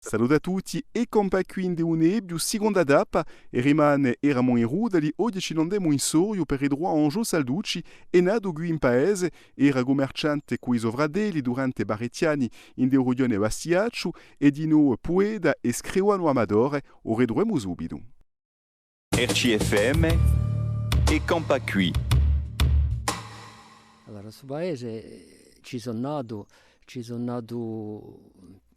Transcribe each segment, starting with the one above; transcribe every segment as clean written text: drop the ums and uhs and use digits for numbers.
Saluto a tutti e compa quindi un'ebbio seconda data e rimane eravamo in Rudali oggi ci andemmo in Sorio per i droit Angiò Salducci e nato qui in paese era commerciante coi sovradeli durante Barrettiani in de Rudione Bastiaccio e di no Pueda e Scriuano Amadore o redruemo subito. RCFM e Campacui. Allora, su paese ci sono nato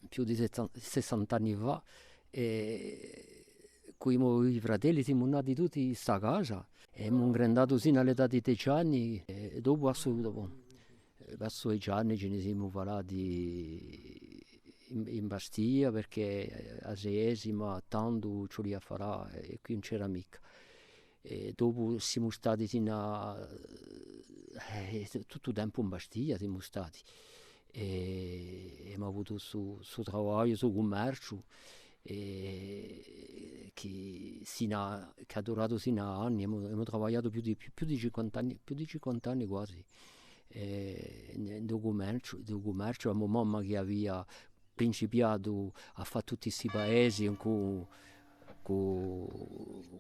più di 60 anni fa e con i fratelli siamo nati tutti in sta casa e abbiamo grandato sino all'età di 10 anni e dopo verso 10 anni ce ne siamo parlati in Bastia perché a Seesima tanto ci voleva fare e qui non c'era mica. E dopo siamo stati tutto il tempo in Bastia siamo stati e abbiamo avuto su lavoro, su commercio che ha durato sino a anni, abbiamo lavorato più di 50 anni, più di 50 anni quasi nel commercio, la mamma che aveva principiato a fare tutti questi paesi con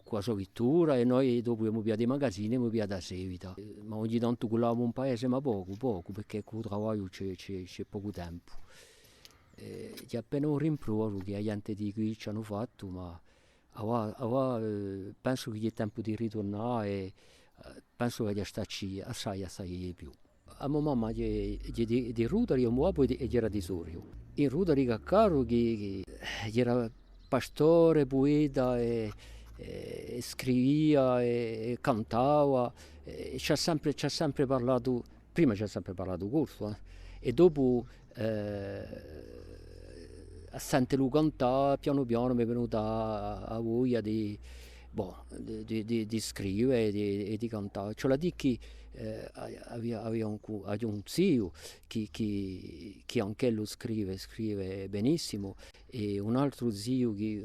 la solittura e noi dopo abbiamo piato i magazzini e abbiamo piato la seguita. Ma ogni tanto collavamo un paese, ma poco, perché con il lavoro c'è poco tempo. C'è appena un rimprovero che la gente di qui ci hanno fatto, ma ora penso che è tempo di ritornare e penso che starci assai di più. A mia mamma di Rudari, a mio papà era di Sorio. In Rudari che caro che era pastore, poeta e scriveva e cantava e ci ha sempre parlato, prima ci ha sempre parlato corso e dopo a sentirlo cantare piano piano mi è venuta a voglia di scrivere e di cantare. Cioè la di che aveva un zio che anche lui scrive benissimo e un altro zio che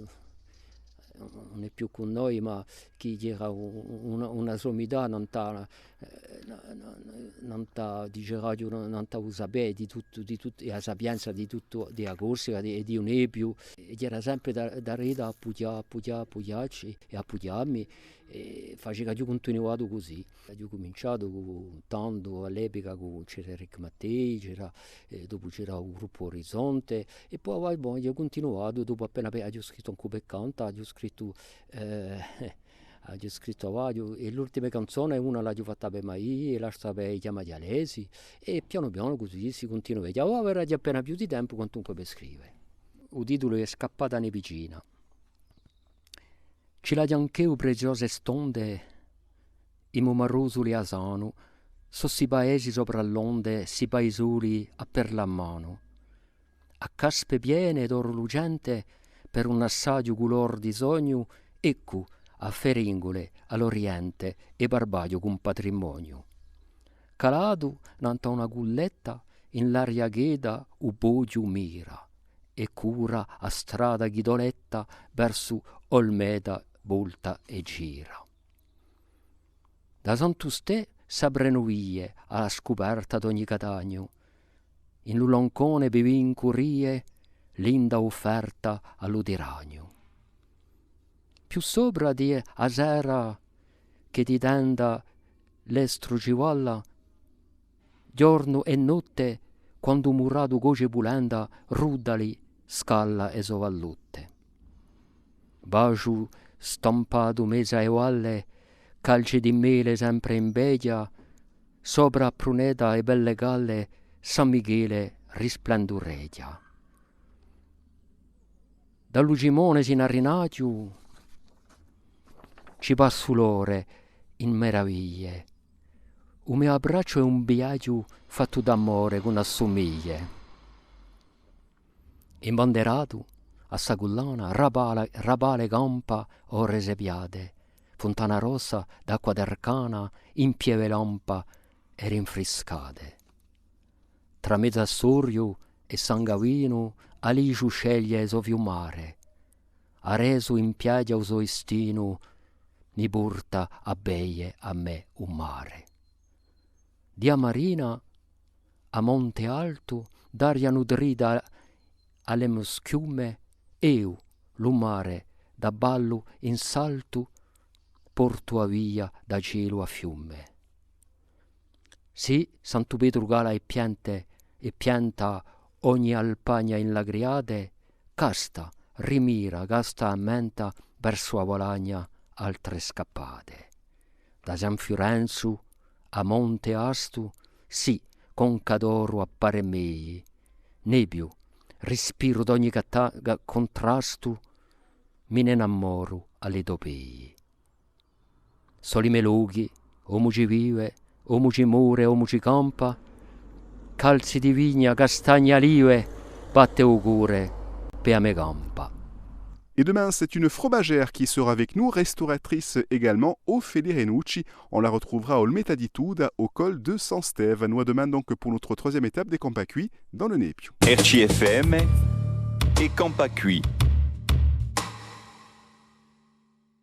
non è più con noi ma che era una sommità non dice radio non sapere di tutto e la sapienza di tutto della Corsica e di un Epiu ed era sempre da rete a appoggiarci e appoggiarmi e faceva che io continuato così. Io ho cominciato tanto all'epoca c'era Rick Mattei, dopo c'era un gruppo Orizzonte e poi io ho continuato dopo appena ho scritto un po' per cantare, ho scritto vario e l'ultima canzone una l'ho fatta per Mai e l'altra per i chiamati Alesi e piano piano così si continua. Ora avrà appena più di tempo quantunque per scrivere. Il titolo è Scappata ne vicina. Ci la ancheu preziose stonde i momarrosuli asano so si paesi sopra l'onde si paesuli a per la mano a caspe piene d'oro lucente per un assaggio color di sogno ecco a feringole all'oriente e barbaio con patrimonio calato nanta una gulletta in l'aria gheda u bogiu mira e cura a strada ghidoletta verso Olmeda volta e gira da Sant'Ustè s'abrenovie alla scoperta d'ogni catagno in l'uloncone bevin curie linda offerta all'udiragno più sopra di asera che ti tenda l'estro civalla giorno e notte quando murato goce pulenda rudali scalla e sovallutte baciu stampato mesa e valle calce di mele sempre in beglia sopra a pruneta e belle galle San Michele risplendurreggia da Lucimone sin a Rinacciu ci passo l'ore in meraviglie un mio abbraccio è un viaggio fatto d'amore con assomiglie imbanderato a Sagullana rabale campa o resepiade fontana rossa d'acqua d'arcana in pieve lampa e rinfrescate tra mezzo a Sorio e San Gavino Aligiu sceglie so fiumare a reso in piaggia o so istino mi porta a beie a me un mare dia marina a monte alto d'aria nutrita alle schiume eu, lo mare, da ballo in salto, porto a via da cielo a fiume. Sì, Santo Pedro gala e pianta ogni alpagna in lagriade, casta, rimira, gasta a menta verso a Volagna altre scappate. Da San Fiorenzo a Monte Astu, sì, con Cadoro appare mei, nebbio, respiro d'ogni contrasto, mi ne innamoro alle dopei. Soli melughi, omuci vive, omuci mure, omuci campa, calzi di vigna, castagna live, batte augure, pe me campa. Et demain, c'est une fromagère qui sera avec nous, restauratrice également au Fede Renucci. On la retrouvera au Metaditude, au col de San Steve. Nous à demain donc pour notre troisième étape des Campacui dans le Nepiu. RCFM et Campacui.